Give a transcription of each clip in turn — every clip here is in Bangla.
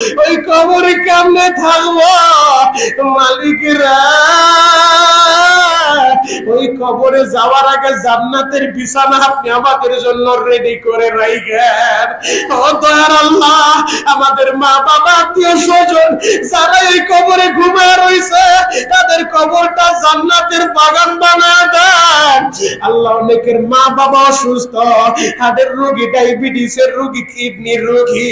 ওই কবরে কেমনে থাকবো মালিকরা। ওই কবরে যাওয়ার আগে জান্নাতের বিছানা আপনি আমাদের জন্য রেডি করে রাখেন। ও দয়ার আল্লাহ, আমাদের মা বাবা আত্মীয় স্বজন যারা এই কবরে ঘুমিয়ে রয়েছে তাদের কবরটা জান্নাতের বাগান বানায় দেন আল্লাহ। অনেকের মা বাবা অসুস্থ, হার্টের রোগী, ডায়াবেটিসের রোগী, কিডনির রোগী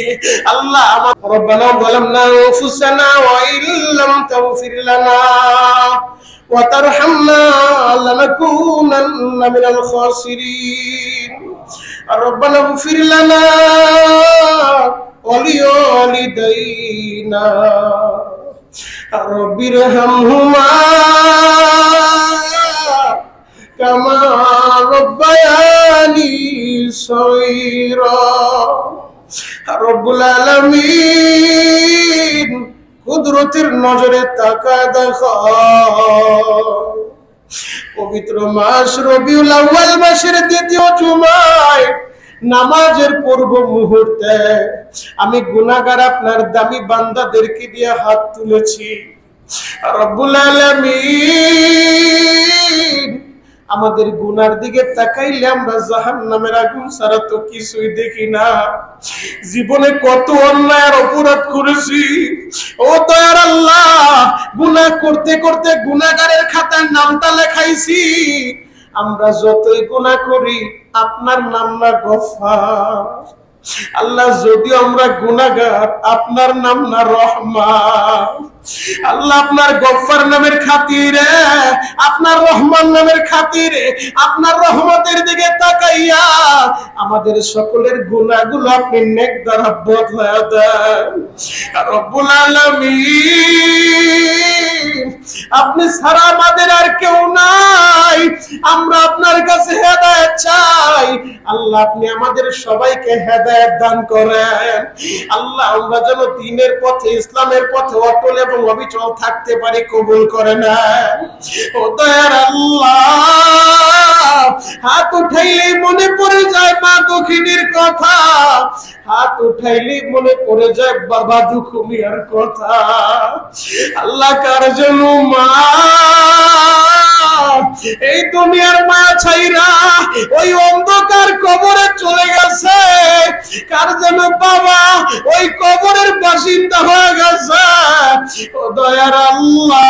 আল্লাহ। আমার রব্বানা যালামনা আনফুসানা ওয়া ইল্লাম তাগফির লানা وترحمنا لنكونن من الخاسرين ربنا اغفر لنا ولوالدينا رب ارحمهما كما ربياني صغيرا رب العالمين কুদরতের নজরে তাকায় দেখো পবিত্র মাস রবিউল আউয়াল মাসের দ্বিতীয় জুমায় নামাজের পূর্ব মুহূর্তে আমি গুনাহগার আপনার দামি বান্দাদেরকে দিয়ে হাত তুলেছি। রব্বুল আলামিন আমাদের গুনার দিকে তাকাইলে আমরা জাহান্নামের আগুন ছাড়া তো কিছুই দেখি না। জীবনে কত অন্যায় অপরাধ করেছি ও দয়ার আল্লাহ, গুনাহ করতে করতে গুনাহগারের খাতায় নামটা লেখাইছি। আমরা যতই গুনাহ করি আপনার নাম না গফফার আল্লাহ। যদিও আমরা গুনাহগার আপনার নাম না রহমান আল্লাহ। আপনার গফফার নামের খাতিরে, আপনার রহমান নামের খাতিরে, আপনার রহমতের দিকে তাকাইয়া আমাদের সকলের গুনাহগুলো আপনি নেক দ্বারা বদলায়া দেন রব্বুল আলামিন। আপনি ছাড়া আমাদের আর কেউ নাই, আমরা আপনার কাছে হেদায়েত চাই আল্লাহ। আপনি আমাদের সবাইকে হেদায়েত দান করেন আল্লাহ। আমরা যেন দ্বীনের পথে, ইসলামের পথে অটল এবং অবিচল থাকতে পারি, কবুল করে নেন ও দয়ার আল্লাহ। হাত উঠাইলেই মনে পড়ে যায় মা দক্ষিণীর কথা, হাত উঠাইলেই মনে পড়ে যায় বাবা দুখু মিয়ার কথা আল্লাহ। কার জন্য মা এই দুনিয়ার মা ছাইরা ওই অন্ধকার কবরে চলে গেছে, কার যেন বাবা ওই কবরের বাসিন্দা হয়ে গেছে ও দয়ার আল্লাহ।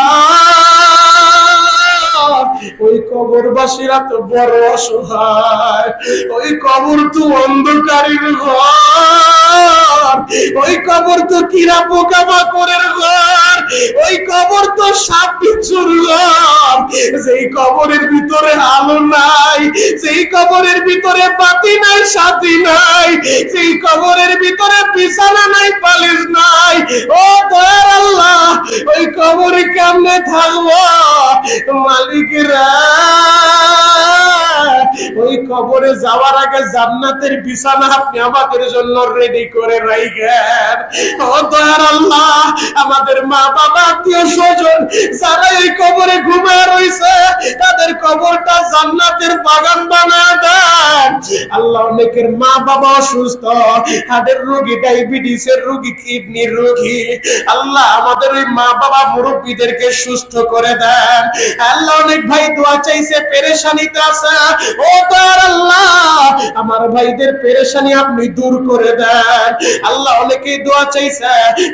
ওই কবরবাসীরা তো বড় অসহায়, ওই কবর তো অন্ধকারের ঘর, ওই কবর তো কিরা পোকামাকড়ের ঘর, ওই কবর তো সাপ বিচ্ছুর ঘর। যেই কবরের ভিতরে আলো নাই, যেই কবরের ভিতরে বাতি নাই, সাথী নাই, যেই কবরের ভিতরে বিছানা নাই, পালিশ নাই ও দয়ার আল্লাহ। ওই কবরে কেমনে থাকবো মালিকরা। ওই কবরে যাওয়ার আগে জান্নাতের বিছানা আপনি আমাদের জন্য রেডি করে রাখেন ও দয়ার আল্লাহ। আমাদের মা বাবা আত্মীয় স্বজন যারা এই কবরে ঘুমিয়ে রয়েছে তাদের কবরটা জান্নাতের বাগান বানায় দেন আল্লাহ। অনেকের মা বাবা অসুস্থ, হার্টের রোগী, ডায়াবেটিসের রোগী, কিডনির রোগী আল্লাহ। আমাদের ওই মা বাবা মুরব্বীদেরকে সুস্থ করে দেন আল্লাহ। অনেক ভাই দোয়া চাইছে, পেরেশানিতে আছে ও দয়ার আল্লাহ। আমার ভাইদের পেরেশানি আপনি দূর করে দেন আল্লাহ। অনেকেই দোয়া চাইছে,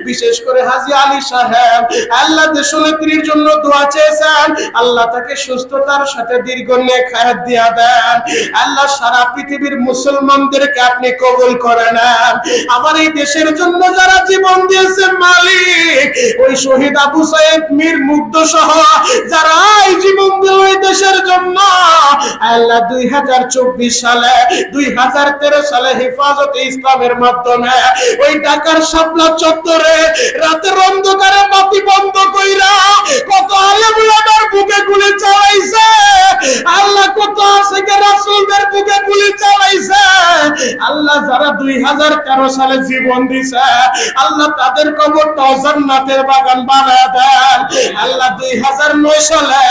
বিশেষ করে হাজী আলী সাহেব আল্লাহ দেশনেত্রীর জন্য দোয়া চেয়েছেন আল্লাহ। তাকে সুস্থতার সাথে দীর্ঘ নেক হায়াত দিয়া দেন আল্লাহ। সারা পৃথিবীর মুসলমানদেরকে আপনি কবুল করে নেন। আমার এই দেশের জন্য যারা জীবন দিয়েছে মালিক, ওই শহীদ আবু সাইদ মীর মুগ্ধ সহ যারা এই জীবন দিল এই দেশের জন্য আল্লাহ, 2024 সালে 2013 সালে হেফাজতে ইসলামের মাধ্যমে ওই ঢাকার শাপলা চত্বরে রাতের অন্ধকারে বাতি বন্ধ কইরা কত আলেম ওলামার বুকে গুলি চালাইছে, আল্লাহ কত আশিকে রাসূলদের বুকে গুলি চালাইছে। আল্লাহ যারা 2013 সালে জীবন দিছে, আল্লাহ তাদের কবরটা জান্নাতের বাগান বানায় দেন। আল্লাহ 2009 সালে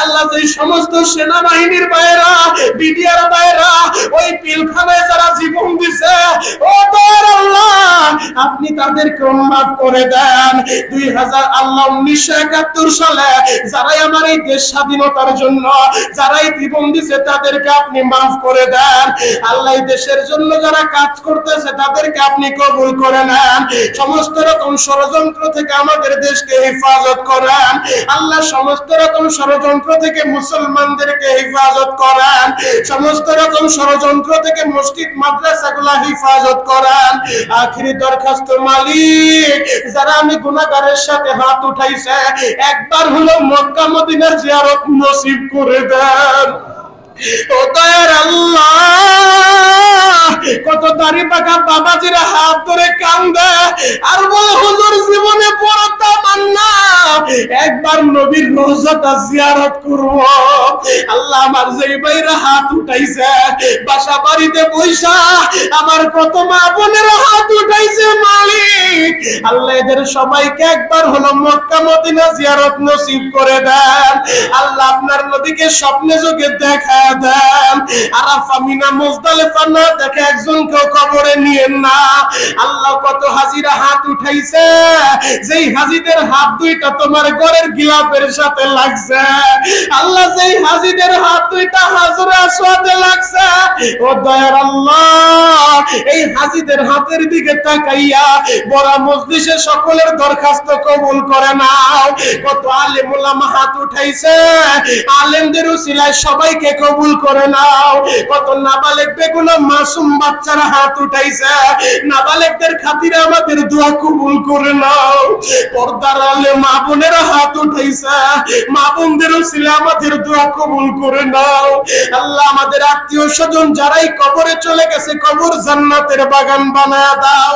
আল্লাহ যে সমস্ত সেনাবাহিনীর বাইরা, বিডিআর বাইরা ওই পিলখানায় যারা জীবন দিছে, ও দয়ার আল্লাহ আপনি তাদেরকে মাফ করে দেন। 1971 সালে যারাই আমার এই দেশ স্বাধীনতার জন্য যারাই জীবন দিছে তাদেরকে আপনি মাফ করে দেন। আল্লাহ এই দেশের জন্য যারা কাজ করতেছে তাদেরকে আপনি কবুল করে নেন। সমস্ত রকম ষড়যন্ত্র থেকে আমাদের দেশকে হেফাজত করেন আল্লাহ। সমস্ত রকম ষড়যন্ত্র থেকে মুসলমানদেরকে হেফাজত করেন। সমস্ত রকম ষড়যন্ত্র থেকে মসজিদ মাদ্রাসাগুলো হেফাজত করেন। আখিরি দরখাস্ত মালিক, যারা আমি গুনাহগারের সাথে হাত উঠাইছে, একবার হলো মক্কা মদিনার জিয়ারত নসিব করে দেন। ও দয়ার আল্লাহ, কত দাড়ি পাকা বাবাজিরা হাত ধরে কান্দে আর বলে হুজুর জীবনে বড় তামান্না একবার নবীর রওজাটা জিয়ারত করব। আল্লাহ আমার যেই ভাইরা হাত উঠাইছে বাসা বাড়িতে বৈশা, আমার কত মা বোনেরা হাত উঠাইছে মালিক, আল্লাহ এদের সবাইকে একবার হলো মক্কা মদিনা জিয়ারত নসিব করে দেন। আল্লাহ আপনার নবীকে স্বপ্নে যোগে দেখা দেন। আরাফা মিনা মুজদালিফা না দেখে একজনকেও কবরে নিয়েন না। আল্লাহ কত হাজিরা হাত উঠাইছে, যেই হাজিদের হাত দুইটা তোমার ঘরের গিলাফের সাথে লাগছে। আল্লাহ যেই হাজিদের হাত দুইটা হাজরে আসওয়াদে লাগছে, ও দয়ার আল্লাহ এই হাজিদের হাতের দিকে তাকাইয়া বড় মজলিসে সকলের দরখাস্ত কবুল করে নাও। কত আলেম ওলামা হাত উঠাইছে, আলেমদের উসিলায় সবাইকে কবুল করে নাও। কত নাবালেগ বেগুনা মাসুম বাচ্চারা হাত উঠাইছে, নাবালেগদের খাতিরে আমাদের দোয়া কবুল করে নাও। পর্দার আলে মা বোনেরা হাত উঠাইছে, মা বোনদের উসিলায় আমাদের দোয়া কবুল করে নাও। আল্লাহ আমাদের আত্মীয় স্বজন যারাই কবরে চলে গেছে, কবর জান্নাতের বাগান বানায় দাও।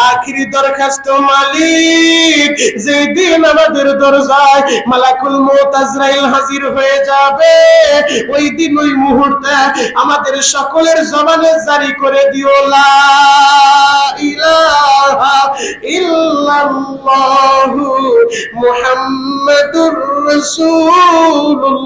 আখিরি দরখাস্ত মালিক, যেই দিন আমাদের দরজায় মালাকুল মউত আজরাইল হাজির হয়ে যাবে, ওই দিন ওই মুহূর্তে আমাদের সকলের জবানে জারি করে দিও লা ইলাহা ইল্লাল্লাহু মুহাম্মাদুর রাসূলুল্লাহ।